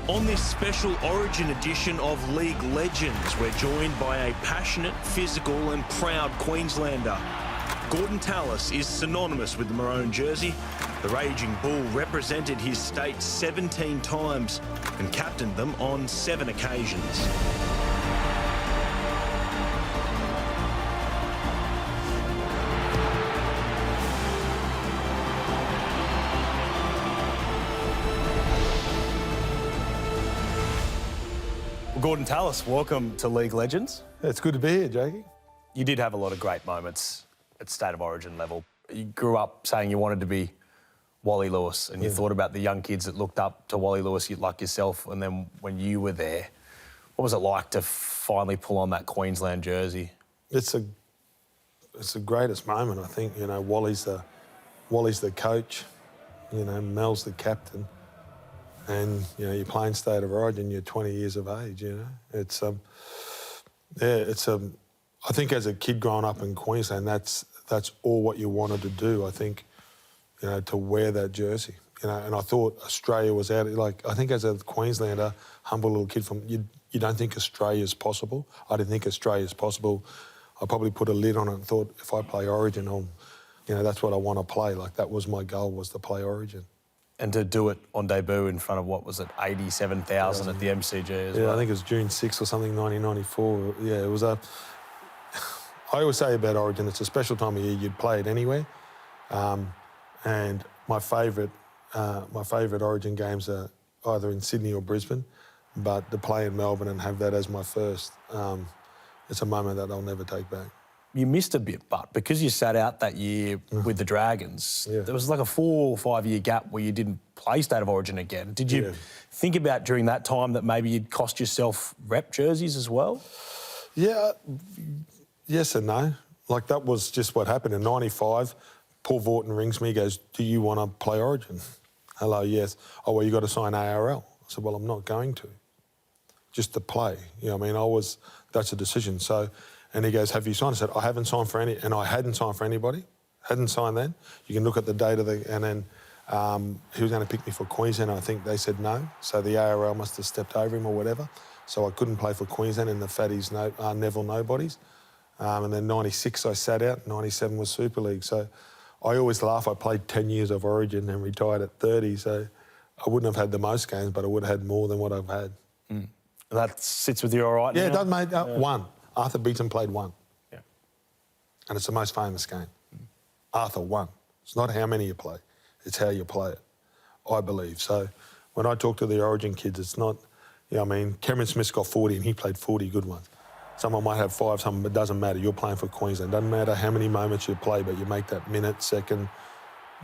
On this special Origin edition of League Legends, we're joined by a passionate, physical and proud Queenslander. Gordon Tallis is synonymous with the maroon jersey. The Raging Bull represented his state 17 times and captained them on 7 occasions. Gordon Tallis, welcome to League Legends. It's good to be here, Jakey. You did have a lot of great moments at State of Origin level. You grew up saying you wanted to be Wally Lewis, and you thought about the young kids that looked up to Wally Lewis like yourself, and then when you were there, what was it like to finally pull on that Queensland jersey? It's the greatest moment, I think. You know, Wally's the coach, you know, Mel's the captain. And, you know, you're playing State of Origin, you're 20 years of age, you know. I think as a kid growing up in Queensland, that's all what you wanted to do, I think, you know, to wear that jersey. You know, and I thought Australia was out, like, I think as a Queenslander, humble little kid from, you don't think Australia's possible. I didn't think Australia's possible. I probably put a lid on it and thought, if I play Origin, you know, that's what I want to play. Like, that was my goal, was to play Origin. And to do it on debut in front of, what was it, 87,000 at the MCG as well? Yeah, I think it was June 6th or something, 1994. Yeah, it was a... I always say about Origin, it's a special time of year, you'd play it anywhere. And my favourite Origin games are either in Sydney or Brisbane, but to play in Melbourne and have that as my first, it's a moment that I'll never take back. You missed a bit, but because you sat out that year with the Dragons, there was like a 4 or 5 year gap where you didn't play State of Origin again. Did you think about during that time that maybe you'd cost yourself rep jerseys as well? Yeah, yes and no. Like, that was just what happened. In 95, Paul Vaughton rings me, he goes, "Do you want to play Origin?" Hello, yes. "Oh, well, you got to sign ARL." I said, "Well, I'm not going to. Just to play." You know what I mean? That's a decision. So, and he goes, "Have you signed?" I said, "I haven't signed for any," and I hadn't signed for anybody. Hadn't signed then. You can look at the date of and then he was going to pick me for Queensland. I think they said no. So the ARL must have stepped over him or whatever. So I couldn't play for Queensland in the Fatties, Neville Nobodies. And then 96 I sat out, 97 was Super League. So I always laugh, I played 10 years of Origin and retired at 30, so I wouldn't have had the most games, but I would have had more than what I've had. Mm. That sits with you all right now? Yeah, it does, mate. One. Arthur Beaton played 1. Yeah. And it's the most famous game. Arthur won. It's not how many you play, it's how you play it, I believe. So when I talk to the Origin kids, it's not, you know what I mean, Cameron Smith's got 40 and he played 40 good ones. Someone might have 5, it doesn't matter. You're playing for Queensland. Doesn't matter how many moments you play, but you make that minute, second,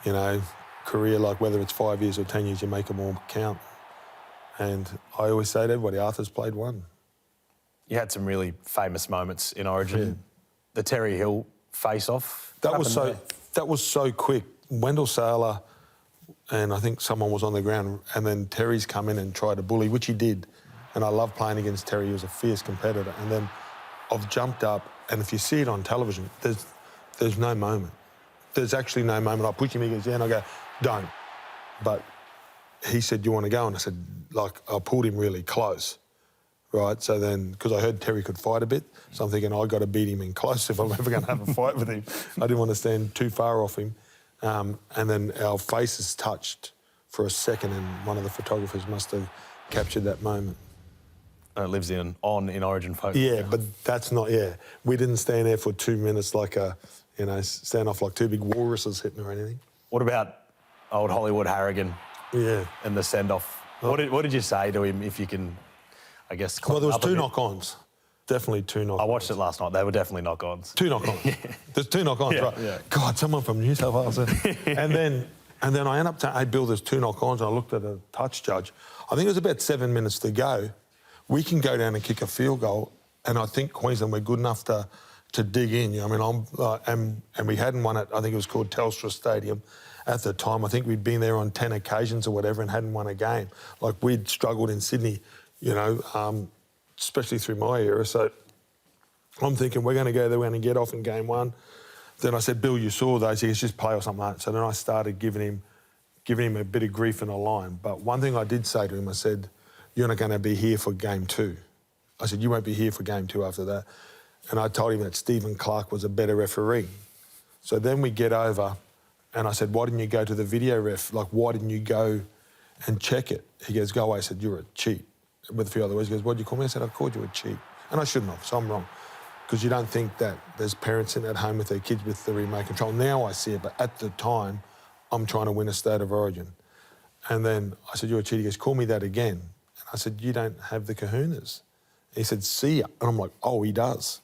you know, career, like whether it's 5 years or 10 years, you make them all count. And I always say to everybody, Arthur's played 1. You had some really famous moments in Origin. Yeah. The Terry Hill face-off. That was so quick. Wendell Saylor and I think someone was on the ground, and then Terry's come in and tried to bully, which he did. And I love playing against Terry. He was a fierce competitor. And then I've jumped up, and if you see it on television, there's no moment. There's actually no moment. I push him, he goes, yeah, and I go, don't. But he said, "Do you want to go?" And I said, like, I pulled him really close, right? So then, because I heard Terry could fight a bit, so I'm thinking, I've got to beat him in close if I'm ever going to have a fight with him. I didn't want to stand too far off him. And then our faces touched for a second, and one of the photographers must have captured that moment. And it lives in Origin photo. Yeah, but that's not, we didn't stand there for 2 minutes like stand off like 2 big walruses hitting or anything. What about old Hollywood Harrigan? Yeah. And the send-off? What did you say to him, if you can, I guess, well, there was 2 knock-ons. Definitely 2 knock-ons. I watched it last night. They were definitely knock-ons. 2 knock-ons. There's 2 knock-ons, right? Yeah. God, someone from New South Wales. and then I end up saying, "Hey, Bill, there's 2 knock-ons." And I looked at a touch judge. I think it was about 7 minutes to go. We can go down and kick a field goal, and I think Queensland were good enough to dig in. You know, I mean, and we hadn't won it. I think it was called Telstra Stadium at the time. I think we'd been there on 10 occasions or whatever and hadn't won a game. Like, we'd struggled in Sydney, you know, especially through my era. So I'm thinking, we're going to go there, we're going to get off in game 1. Then I said, "Bill, you saw those. He goes, just play or something like that." So then I started giving him a bit of grief and a line. But one thing I did say to him, I said, you're not going to be here for game 2. I said, you won't be here for game 2 after that. And I told him that Stephen Clark was a better referee. So then we get over and I said, why didn't you go to the video ref? Like, why didn't you go and check it? He goes, go away. I said, you're a cheat. With a few other words, he goes, what did you call me? I said, I called you a cheat. And I shouldn't have, so I'm wrong. Because you don't think that there's parents in at home with their kids with the remote control. Now I see it, but at the time, I'm trying to win a state of origin. And then I said, you're a cheat. He goes, call me that again. And I said, you don't have the kahunas. And he said, see ya. And I'm like, oh, he does.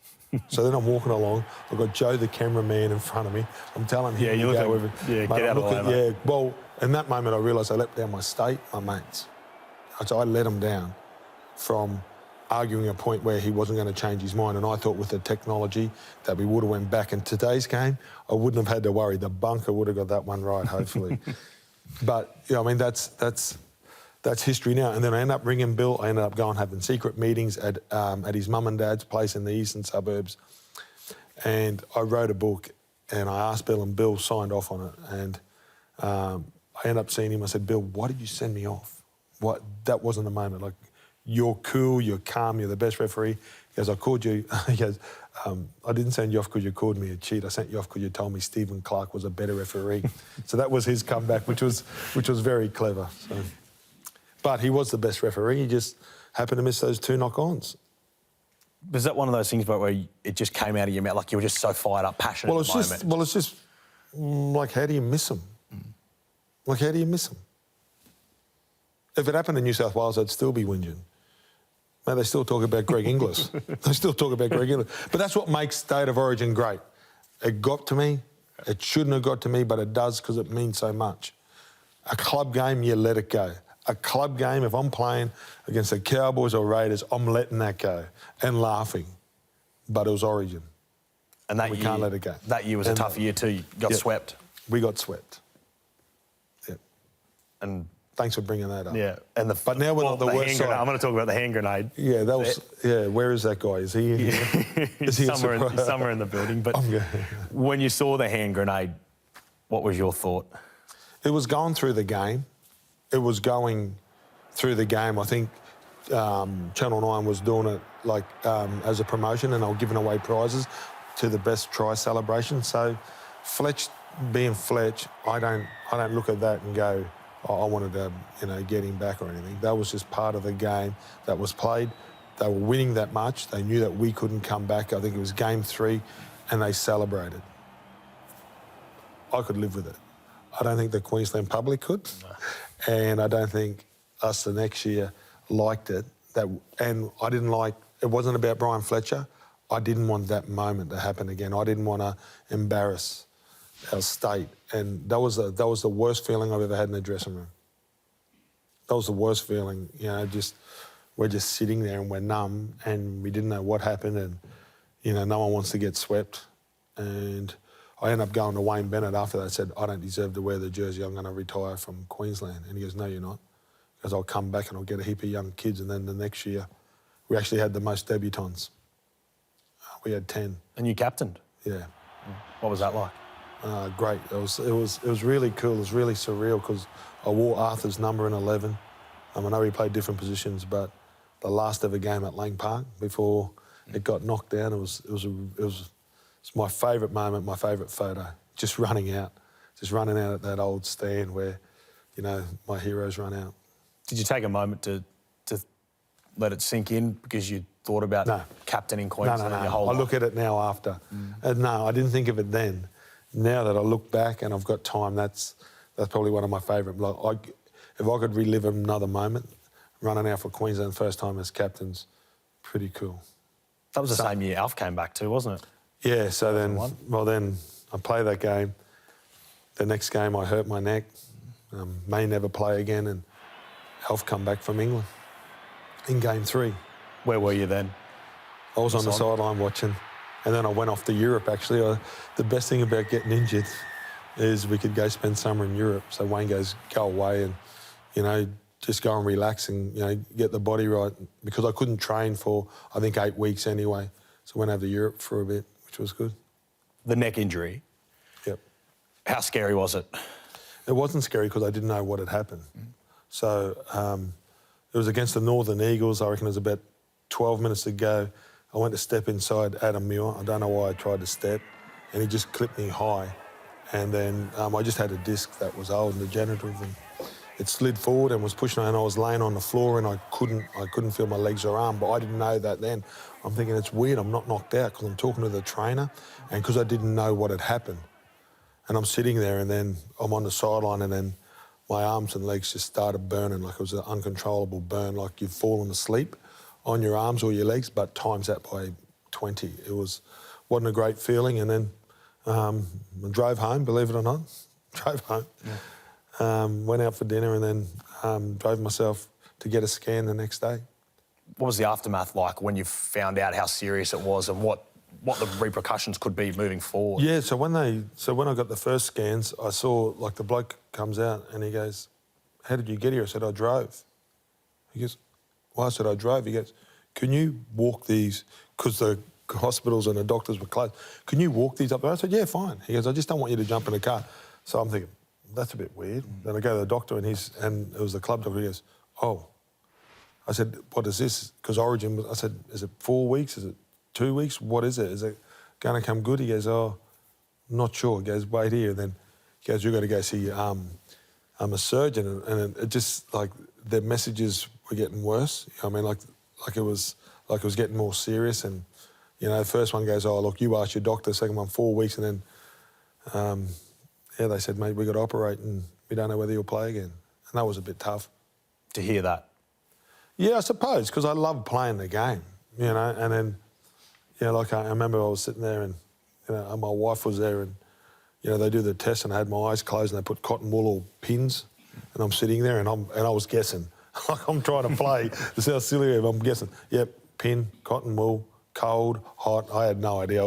So then I'm walking along. I've got Joe, the cameraman, in front of me. I'm telling him, yeah, you look at, yeah, mate, get out of the way, yeah, well, in that moment I realised I let down my state, my mates. So I let him down from arguing a point where he wasn't going to change his mind. And I thought with the technology that we would have went back in today's game, I wouldn't have had to worry. The bunker would have got that one right, hopefully. But, I mean, that's history now. And then I ended up ringing Bill. I ended up going having secret meetings at his mum and dad's place in the eastern suburbs. And I wrote a book and I asked Bill, and Bill signed off on it. And I ended up seeing him. I said, Bill, why did you send me off? That wasn't the moment. Like, you're cool, you're calm, you're the best referee. He goes, I called you. He goes, I didn't send you off because you called me a cheat. I sent you off because you told me Stephen Clark was a better referee. So that was his comeback, which was very clever. So. But he was the best referee. He just happened to miss those 2 knock-ons. Was that one of those things where it just came out of your mouth, like you were just so fired up, passionate at the moment? It's just like, how do you miss them? Like, how do you miss them? If it happened in New South Wales, I'd still be whinging. Mate, they still talk about Greg Inglis. They still talk about Greg Inglis. But that's what makes State of Origin great. It got to me. It shouldn't have got to me, but it does because it means so much. A club game, you let it go. A club game, if I'm playing against the Cowboys or Raiders, I'm letting that go and laughing. But it was Origin. And that we year, can't let it go. That year was a tough year too. You got swept. We got swept. Yep. And thanks for bringing that up. Yeah. But now we're not the worst side. I'm going to talk about the hand grenade. Yeah, that was... Yeah, where is that guy? Is he in here? Is he somewhere in the building. But when you saw the hand grenade, what was your thought? It was going through the game. It was going through the game. I think Channel 9 was doing it like as a promotion, and they were giving away prizes to the best try celebration. So Fletch being Fletch, I don't look at that and go, oh, I wanted to get him back or anything. That was just part of the game that was played. They were winning that much. They knew that we couldn't come back. I think it was game 3, and they celebrated. I could live with it. I don't think the Queensland public could. No. And I don't think us the next year liked it. And I didn't like... It wasn't about Brian Fletcher. I didn't want that moment to happen again. I didn't want to embarrass our state. And that was the worst feeling I've ever had in the dressing room. That was the worst feeling. We're just sitting there and we're numb and we didn't know what happened, and, no one wants to get swept. And I ended up going to Wayne Bennett after that. I said, I don't deserve to wear the jersey. I'm going to retire from Queensland. And he goes, no, you're not. Because I'll come back and I'll get a heap of young kids. And then the next year, we actually had the most debutants. We had 10. And you captained? Yeah. What was that like? Great. It was really cool. It was really surreal because I wore Arthur's number in 11. I know he played different positions, but the last ever game at Lang Park before it got knocked down, it was my favourite moment, my favourite photo. Just running out at that old stand where, my heroes run out. Did you take a moment to let it sink in because you thought about captaining Queensland your whole life? I look at it now after. And no, I didn't think of it then. Now that I look back and I've got time, that's probably one of my favourite. If I could relive another moment, running out for Queensland first time as captain's pretty cool. That was the same year Alf came back too, wasn't it? Yeah, so then I play that game. The next game I hurt my neck, may never play again, and Alf come back from England in game 3. Where were you then? I was on the sideline watching, and then I went off to Europe, actually. The best thing about getting injured is we could go spend summer in Europe. So Wayne goes, go away and, just go and relax and, get the body right, because I couldn't train for, I think, 8 weeks anyway. So I went over to Europe for a bit, which was good. The neck injury? Yep. How scary was it? It wasn't scary because I didn't know what had happened. So, It was against the Northern Eagles. I reckon it was about 12 minutes to go. I went to step inside Adam Muir. I don't know why I tried to step, and he just clipped me high. And then I just had a disc that was old and degenerative, and it slid forward and was pushing, and I was laying on the floor and I couldn't feel my legs or arm, but I didn't know that then. I'm thinking it's weird, I'm not knocked out, because I'm talking to the trainer and because I didn't know what had happened. And I'm sitting there, and then I'm on the sideline, and then my arms and legs just started burning like it was an uncontrollable burn, like you've fallen asleep on your arms or your legs, but times that by 20. Wasn't a great feeling. And then I drove home, believe it or not. Drove home. Yeah. Went out for dinner, and then drove myself to get a scan the next day. What was the aftermath like when you found out how serious it was and what the repercussions could be moving forward? Yeah, so when I got the first scans, I saw, like, the bloke comes out and he goes, "How did you get here?" I said, "I drove." He goes, "Well," I said, "I drove." He goes, "Can you walk these?" Because the hospitals and the doctors were closed. "Can you walk these up there?" I said, "Yeah, fine." He goes, "I just don't want you to jump in a car." So I'm thinking, that's a bit weird. Then I go to the doctor, and it was the club doctor. He goes, "Oh." I said, "What is this?" Because Origin, I said, "Is it 4 weeks? Is it 2 weeks? What is it? Is it going to come good?" He goes, "Oh, I'm not sure." He goes, "Wait here." And then he goes, "You've got to go see I'm a surgeon." And it just, like, their messages were getting worse. I mean, like it was getting more serious. And, you know, the first one goes, "Oh, look, you ask your doctor." Second one, 4 weeks. And then, they said, "Mate, we got to operate and we don't know whether you'll play again." And that was a bit tough. To hear that? Yeah, I suppose, because I love playing the game, you know. And then, you know, like, I remember I was sitting there, and, you know, my wife was there, and, you know, they do the test, and I had my eyes closed, and they put cotton wool or pins, and I'm sitting there, and I was guessing. Like, I'm trying to play. This is how silly I am. I'm guessing. Yep, pin, cotton wool, cold, hot. I had no idea. I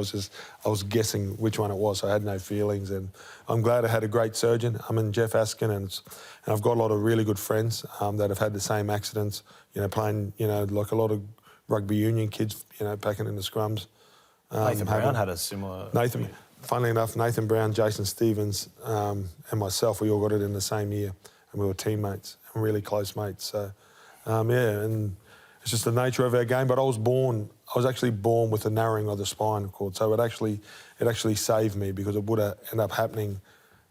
was guessing which one it was. So I had no feelings, and I'm glad I had a great surgeon. I'm in Jeff Askin, and I've got a lot of really good friends that have had the same accidents. You know, playing, you know, like a lot of rugby union kids, you know, packing in the scrums. Nathan Brown had a similar... Funnily enough, Nathan Brown, Jason Stevens, and myself, we all got it in the same year, and we were teammates and really close mates. So, yeah, and it's just the nature of our game. But I was actually born with a narrowing of the spinal cord, so it actually saved me, because it would have ended up happening,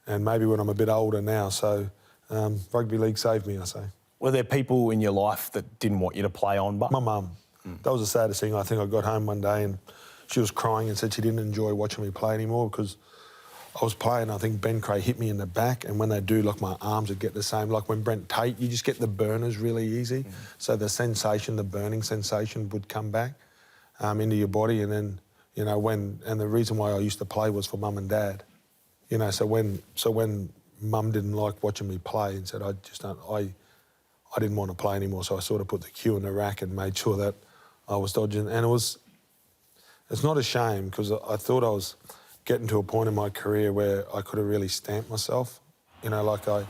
and maybe when I'm a bit older now. So, rugby league saved me, I say. Were there people in your life that didn't want you to play on? But my mum. That was the saddest thing. I think I got home one day and she was crying and said she didn't enjoy watching me play anymore, because I was playing. I think Ben Cray hit me in the back, and when they do, like, my arms would get the same. Like when Brent Tate, you just get the burners really easy. So the sensation, the burning sensation would come back into your body. And then, you know, and the reason why I used to play was for mum and dad. You know, so when mum didn't like watching me play and said, I didn't want to play anymore, so I sort of put the cue in the rack and made sure that I was dodging. And it's not a shame, because I thought I was getting to a point in my career where I could have really stamped myself. You know, like I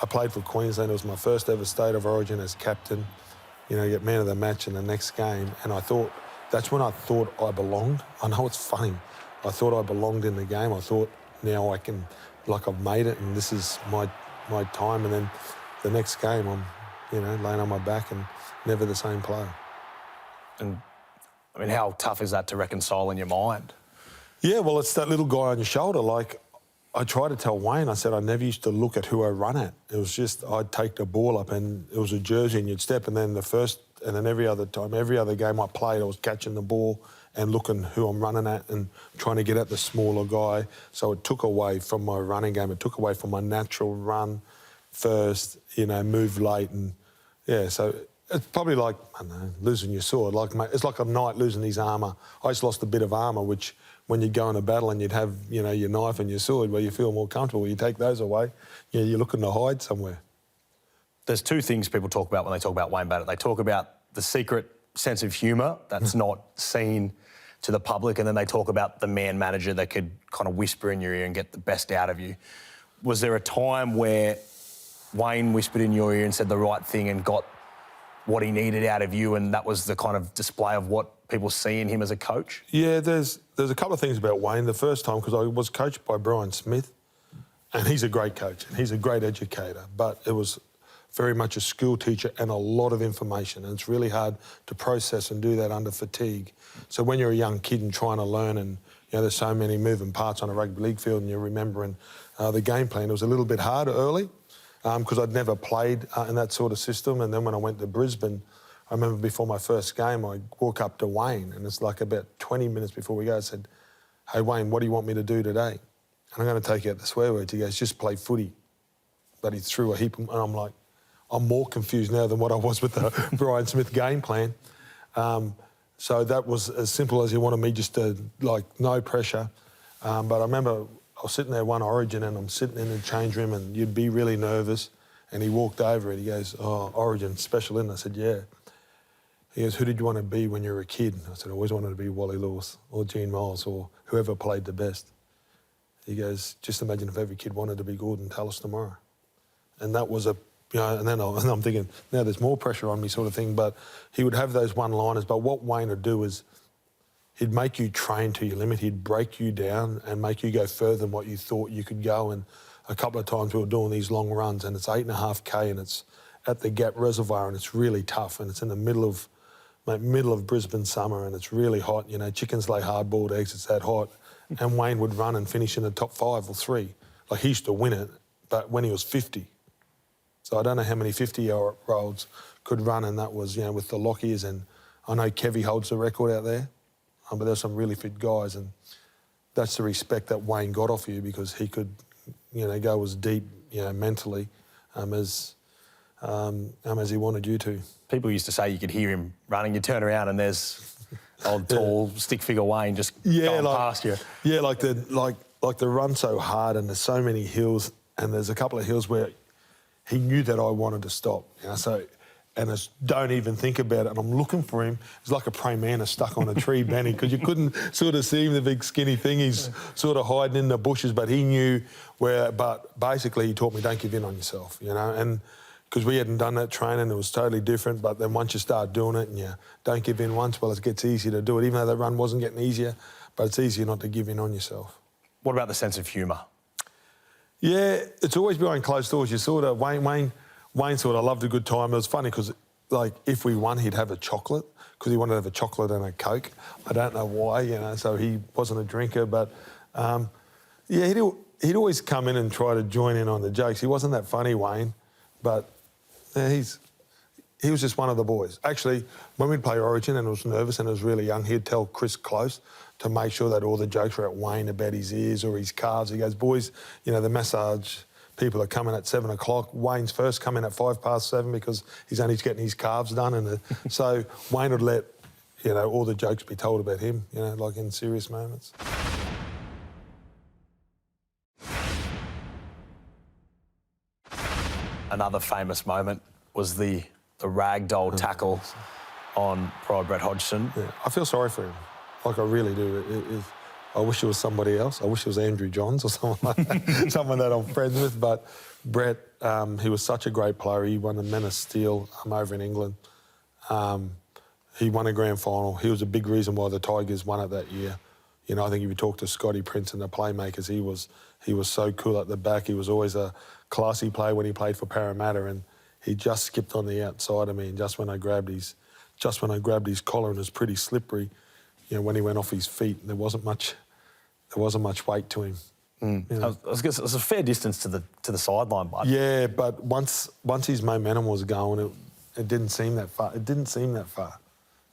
played for Queensland. It was my first ever state of origin as captain. You know, you get man of the match in the next game. And that's when I thought I belonged. I know it's funny. I thought I belonged in the game. I thought, now I've made it, and this is my time. And then the next game, I'm, you know, laying on my back and never the same player. And, I mean, how tough is that to reconcile in your mind? Yeah, well, it's that little guy on your shoulder. Like, I tried to tell Wayne, I said I never used to look at who I run at. It was just, I'd take the ball up and it was a jersey and you'd step, and then every other time, every other game I played, I was catching the ball and looking who I'm running at and trying to get at the smaller guy. So it took away from my running game. It took away from my natural run first, you know, move late. And, yeah, so it's probably like, I don't know, losing your sword. Like, mate, it's like a knight losing his armour. I just lost a bit of armour, which when you'd go in a battle and you'd have, you know, your knife and your sword where you feel more comfortable, you take those away, you know, you're looking to hide somewhere. There's two things people talk about when they talk about Wayne Bennett. They talk about the secret sense of humour that's not seen to the public, and then they talk about the man manager that could kind of whisper in your ear and get the best out of you. Was there a time where Wayne whispered in your ear and said the right thing and got what he needed out of you, and that was the kind of display of what people see in him as a coach? Yeah, there's a couple of things about Wayne. The first time, because I was coached by Brian Smith, and he's a great coach and he's a great educator, but it was very much a school teacher and a lot of information, and it's really hard to process and do that under fatigue. So when you're a young kid and trying to learn, and there's so many moving parts on a rugby league field, and you're remembering the game plan, it was a little bit hard early because I'd never played in that sort of system. And then when I went to Brisbane, I remember before my first game, I walk up to Wayne, and it's like about 20 minutes before we go, I said, "Hey Wayne, what do you want me to do today?" And I'm going to take out the swear words. He goes, "Just play footy." But he threw a heap, and I'm like, I'm more confused now than what I was with the Brian Smith game plan. So that was as simple as he wanted me, just to, like, no pressure. But I remember I was sitting there one Origin, and I'm sitting in the change room, and you'd be really nervous. And he walked over and he goes, "Oh, Origin, special in?" I said, "Yeah." He goes, "Who did you want to be when you were a kid?" I said, "I always wanted to be Wally Lewis or Gene Miles or whoever played the best." He goes, "Just imagine if every kid wanted to be Gordon Tallis tomorrow." And that was and then I'm thinking, now there's more pressure on me sort of thing. But he would have those one-liners. But what Wayne would do is he'd make you train to your limit. He'd break you down and make you go further than what you thought you could go. And a couple of times we were doing these long runs, and it's 8.5K, and it's at the Gap Reservoir, and it's really tough, and it's in the middle of Brisbane summer, and it's really hot. Chickens lay hard-boiled eggs. It's that hot. And Wayne would run and finish in the top 5 or 3. Like, he used to win it, but when he was 50. So I don't know how many 50-year-olds could run, and that was, with the Lockies. And I know Kevy holds the record out there, but there's some really fit guys, and that's the respect that Wayne got off you, because he could, go as deep, mentally as he wanted you to. People used to say you could hear him running. You turn around and there's old, tall, stick-figure Wayne just going past you. Yeah, like the run so hard, and there's so many hills, and there's a couple of hills where he knew that I wanted to stop. And it's, don't even think about it. And I'm looking for him. He's like a praying mantis stuck on a tree, Benny, because you couldn't sort of see him, the big skinny thing. He's sort of hiding in the bushes, but he knew where. But basically, he taught me, don't give in on yourself, and because we hadn't done that training, it was totally different. But then once you start doing it, and you don't give in once, well, it gets easier to do it, even though that run wasn't getting easier. But it's easier not to give in on yourself. What about the sense of humour? Yeah, it's always behind closed doors. You sort of, Wayne sort of loved a good time. It was funny because, like, if we won, he'd have a chocolate, because he wanted to have a chocolate and a Coke. I don't know why, so he wasn't a drinker. But, yeah, he'd always come in and try to join in on the jokes. He wasn't that funny, Wayne, but yeah, he was just one of the boys. Actually, when we'd play Origin and I was nervous and I was really young, he'd tell Chris Close to make sure that all the jokes were at Wayne about his ears or his calves. He goes, "Boys, the massage people are coming at 7 o'clock. Wayne's first coming at 7:05 because he's only getting his calves done." And so Wayne would let, all the jokes be told about him, like in serious moments. Another famous moment was the ragdoll tackle on Pride Brett Hodson. Yeah, I feel sorry for him. Like, I really do. I wish it was somebody else. I wish it was Andrew Johns or someone like that, someone that I'm friends with. But Brett, he was such a great player. He won the Men of Steel over in England. He won a grand final. He was a big reason why the Tigers won it that year. I think if you talk to Scotty Prince and the playmakers, he was so cool at the back. He was always a classy player when he played for Parramatta, and he just skipped on the outside of me. And just when I grabbed his collar, and it was pretty slippery, when he went off his feet, there wasn't much weight to him. I was guess it was a fair distance to the sideline, but yeah, but once his momentum was going, it didn't seem that far. It didn't seem that far.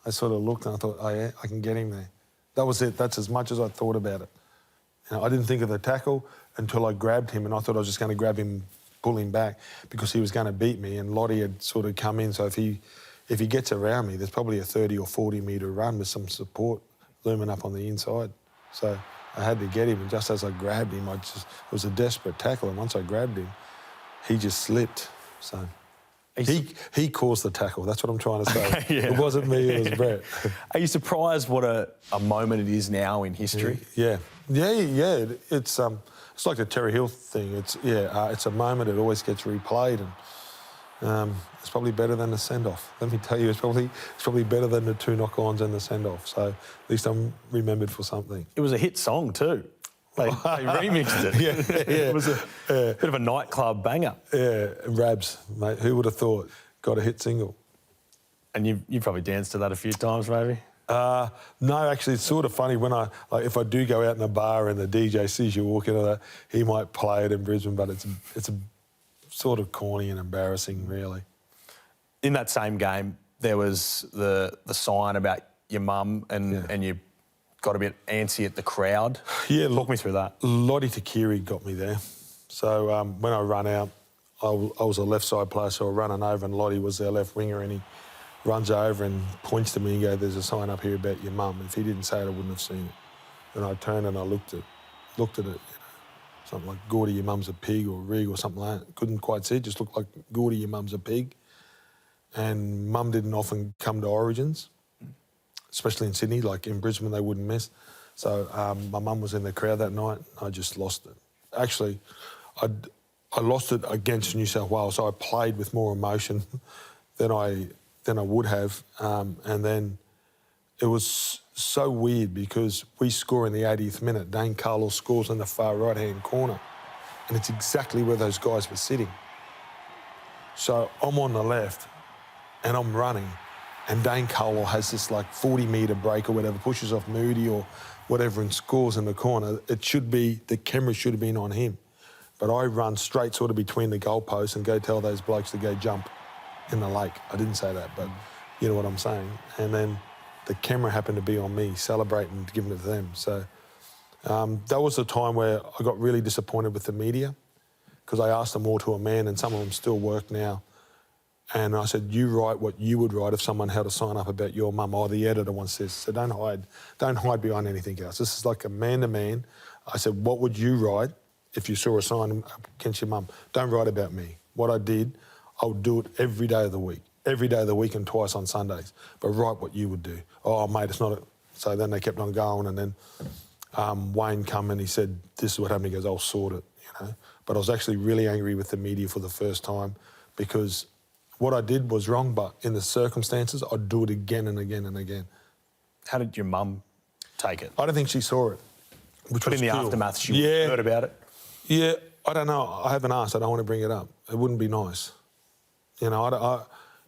I sort of looked and I thought, oh yeah, I can get him there. That was it. That's as much as I thought about it. I didn't think of the tackle until I grabbed him, and I thought I was just going to grab him, pull him back, because he was going to beat me. And Lottie had sort of come in, so if he gets around me, there's probably a 30 or 40 metre run with some support looming up on the inside. So I had to get him, and just as I grabbed him, it was a desperate tackle, and once I grabbed him, he just slipped. So he caused the tackle. That's what I'm trying to say. Yeah. It wasn't me, it was Brett. Are you surprised what a moment it is now in history? Yeah. It's like the Terry Hill thing. It's a moment. It always gets replayed, and it's probably better than the send-off. Let me tell you, it's probably better than the 2 knock-ons and the send-off. So at least I'm remembered for something. It was a hit song too. They remixed it. It was a bit of a nightclub banger. Yeah, Rabs, mate. Who would have thought? Got a hit single. And you probably danced to that a few times, maybe? No, actually, it's sort of funny when if I do go out in a bar and the DJ sees you walking into that, he might play it in Brisbane, but it's a sort of corny and embarrassing, really. In that same game, there was the sign about your mum and you got a bit antsy at the crowd. Yeah, talk me through that. Lottie Takiri got me there. So when I run out, I was a left side player, so I was running over, and Lottie was their left winger, and he runs over and points to me and goes, "There's a sign up here about your mum." If he didn't say it, I wouldn't have seen it. And I turned and I looked at it, something like "Gordy, your mum's a pig," or "Rig," or something like that. Couldn't quite see it, just looked like "Gordy, your mum's a pig." And Mum didn't often come to Origins, especially in Sydney. Like in Brisbane, they wouldn't miss. So my mum was in the crowd that night. I just lost it. Actually, I lost it against New South Wales, so I played with more emotion than I would have. And then it was so weird because we score in the 80th minute. Dane Carlos scores in the far right-hand corner, and it's exactly where those guys were sitting. So I'm on the left, and I'm running, and Dane Carlos has this like 40-metre break or whatever, pushes off Moody or whatever and scores in the corner. The camera should have been on him. But I run straight sort of between the goalposts and go tell those blokes to go jump in the lake. I didn't say that, but you know what I'm saying. And then the camera happened to be on me, celebrating, giving it to them. So that was a time where I got really disappointed with the media because I asked them all to a man, and some of them still work now. And I said, "You write what you would write if someone had a sign up about your mum." Oh, the editor wants this. So don't hide behind anything else. This is like a man-to-man. I said, "What would you write if you saw a sign against your mum? Don't write about me." What I did, I would do it every day of the week. Every day of the week and twice on Sundays. But write what you would do. "Oh, mate, it's not a..." So then they kept on going, and then Wayne come and he said, "This is what happened." He goes, "I'll sort it," you know. But I was actually really angry with the media for the first time because what I did was wrong, but in the circumstances, I'd do it again and again and again. How did your mum take it? I don't think she saw it. But in the aftermath, she heard about it? Yeah, I don't know. I haven't asked. I don't want to bring it up. It wouldn't be nice. You know,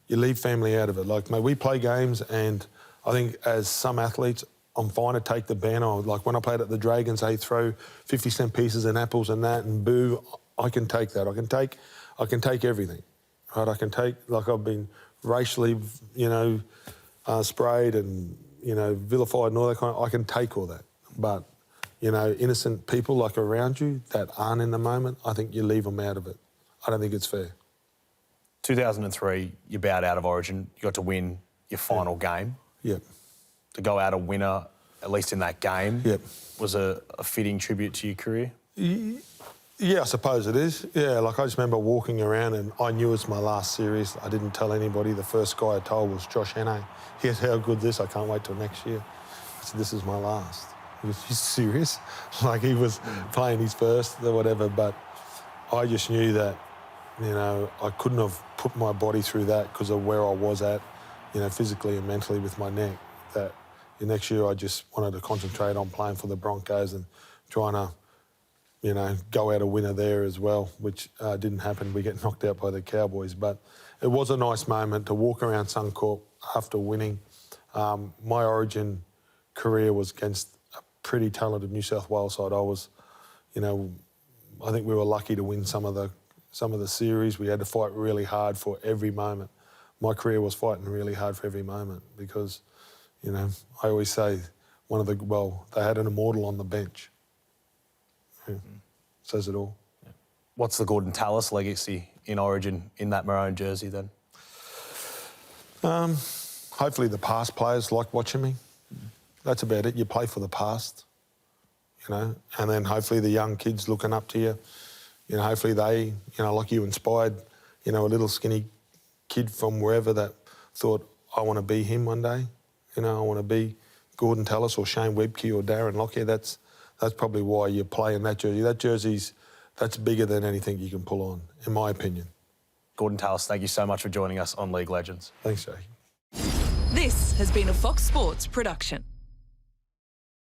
you leave family out of it. Like, mate, we play games, and I think as some athletes, I'm fine to take the banner. Like when I played at the Dragons, they throw 50-cent pieces and apples and that and boo. I can take that. I can take everything. Right? I can take, like I've been racially, you know, sprayed and, you know, vilified and all that kind of, I can take all that. But, you know, innocent people like around you that aren't in the moment, I think you leave them out of it. I don't think it's fair. 2003, you bowed out of Origin. You got to win your final game. Yep. To go out a winner, at least in that game, was a fitting tribute to your career? Yeah, I suppose it is. Yeah, like I just remember walking around and I knew it was my last series. I didn't tell anybody. The first guy I told was Josh Hannay. He goes, "How good this? I can't wait till next year." I said, "This is my last." He goes, "You serious?" Like he was playing his first or whatever, but I just knew that, you know, I couldn't have put my body through that because of where I was at, you know, physically and mentally with my neck. That the next year I just wanted to concentrate on playing for the Broncos and trying to, you know, go out a winner there as well, which didn't happen. We get knocked out by the Cowboys. But it was a nice moment to walk around Suncorp after winning. My Origin career was against a pretty talented New South Wales side. I was, you know, I think we were lucky to win some of the series. We had to fight really hard for every moment. My career was fighting really hard for every moment because, you know, I always say they had an immortal on the bench. Yeah. Says it all. Yeah. What's the Gordon Tallis legacy in Origin in that maroon jersey then? Hopefully the past players like watching me. That's about it. You play for the past, you know, and then hopefully the young kids looking up to you, you know, hopefully they, you know, like you inspired, you know, a little skinny kid from wherever that thought, I want to be him one day. You know, I want to be Gordon Tallis or Shane Webke or Darren Lockyer. That's probably why you play in that jersey. That jersey's, that's bigger than anything you can pull on, in my opinion. Gordon Tallis, thank you so much for joining us on League Legends. Thanks, Jake. This has been a Fox Sports production.